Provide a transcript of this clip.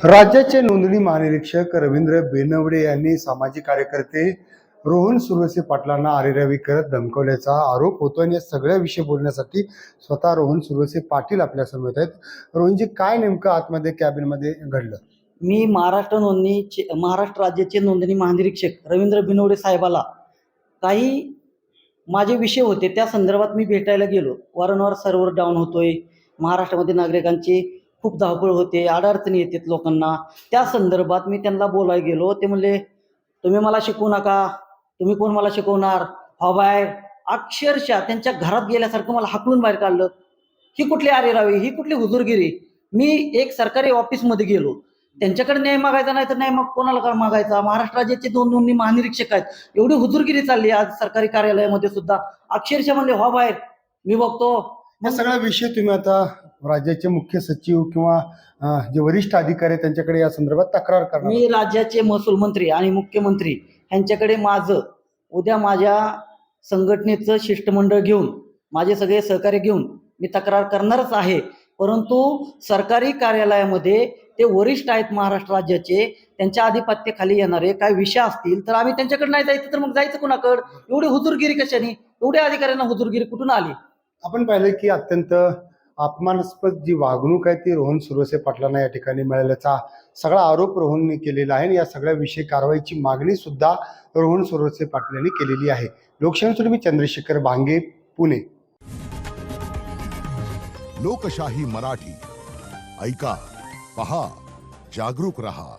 राज्याचे नोंदणी महानिरीक्षक रवींद्र बेनवडे यांनी सामाजिक कार्यकर्ते रोहन सुरवसे पाटलांना आरेरावी करत धमकावल्याचा आरोप होतो आणि या सगळ्या विषयी बोलण्यासाठी स्वतः रोहन सुरवसे पाटील आपल्या समोर आहेत. रोहनजी, काय नेमकं आतमध्ये कॅबिनमध्ये घडलं? मी महाराष्ट्र राज्याचे नोंदणी महानिरीक्षक रवींद्र बिनवडे साहेबाला काही माझे विषय होते त्या संदर्भात मी भेटायला गेलो. वारंवार सर्व्हर डाऊन होतोय, महाराष्ट्रामध्ये नागरिकांची खूप धावपळ होते, अडचणी येतात लोकांना. त्या संदर्भात मी त्यांना बोलायला गेलो. ते म्हणले, तुम्ही मला शिकवू नका, तुम्ही कोण मला शिकवणार, हा बाहेर. अक्षरशः त्यांच्या घरात गेल्यासारखं मला हाकलून बाहेर काढलं. ही कुठली आरेरावी, ही कुठली हुजूरगिरी? मी एक सरकारी ऑफिसमध्ये गेलो, त्यांच्याकडे न्याय मागायचा नाही तर न्याय मग कोणाला का मागायचा? महाराष्ट्र राज्याचे दोन नोंदणी महानिरीक्षक आहेत, एवढी हुजूरगिरी चालली आज सरकारी कार्यालयामध्ये सुद्धा. अक्षरशः म्हणले, हो बाहेर, मी बघतो. हा सगळा विषय तुम्ही आता राज्याचे मुख्य सचिव किंवा जे वरिष्ठ अधिकारी आहेत त्यांच्याकडे या संदर्भात तक्रार करणार? मी राज्याचे महसूल मंत्री आणि मुख्यमंत्री यांच्याकडे उद्या माझ्या संघटनेचं शिष्टमंडळ घेऊन, माझे सगळे सहकार्य घेऊन मी तक्रार करणारच आहे. परंतु सरकारी कार्यालयामध्ये ते वरिष्ठ आहेत महाराष्ट्र राज्याचे, त्यांच्या आधिपत्याखाली येणारे काय विषय असतील तर आम्ही त्यांच्याकडे नाही जायचं तर मग जायचं कुणाकडं? एवढी हुजूरगिरी कशाने? एवढ्या अधिकाऱ्यांना हुजूरगिरी कुठून आली? आपण पाहिलं की अत्यंत अपमानास्पद जी वागणूक आहे ती रोहन सुरवसे पाटलांना या ठिकाणी मिळाल्याचा सगळा आरोप रोहनने केलेला आहे आणि या सगळ्या विषयी कारवाईची मागणी सुद्धा रोहन सुरवसे पाटील यांनी केलेली आहे. लोकशाहीसाठी मी चंद्रशेखर भांगे, पुणे. लोकशाही मराठी ऐका, पहा, जागरूक रहा.